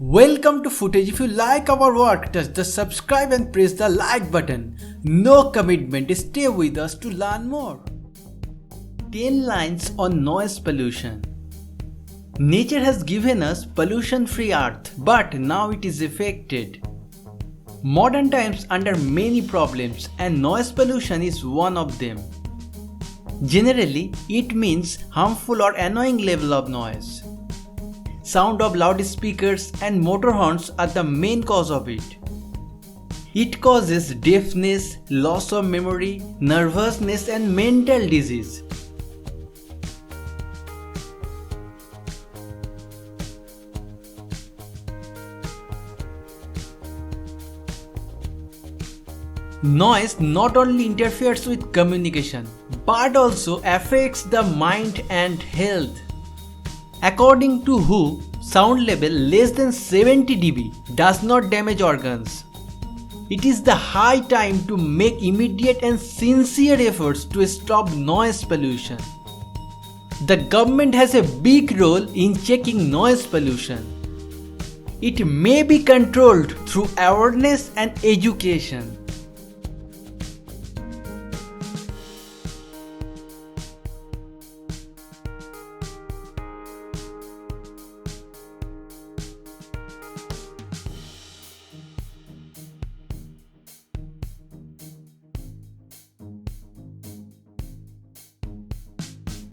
Welcome to Footage. If you like our work, touch the subscribe and press the like button. No commitment, stay with us to learn more. 10 lines on noise pollution. Nature has given us pollution-free earth, but now it is affected. Modern times under many problems and noise pollution is one of them. Generally, it means harmful or annoying level of noise. Sound of loudspeakers and motor horns are the main cause of it. It causes deafness, loss of memory, nervousness and mental disease. Noise not only interferes with communication but also affects the mind and health. According to WHO, sound level less than 70 dB does not damage organs. It is the high time to make immediate and sincere efforts to stop noise pollution. The government has a big role in checking noise pollution. It may be controlled through awareness and education.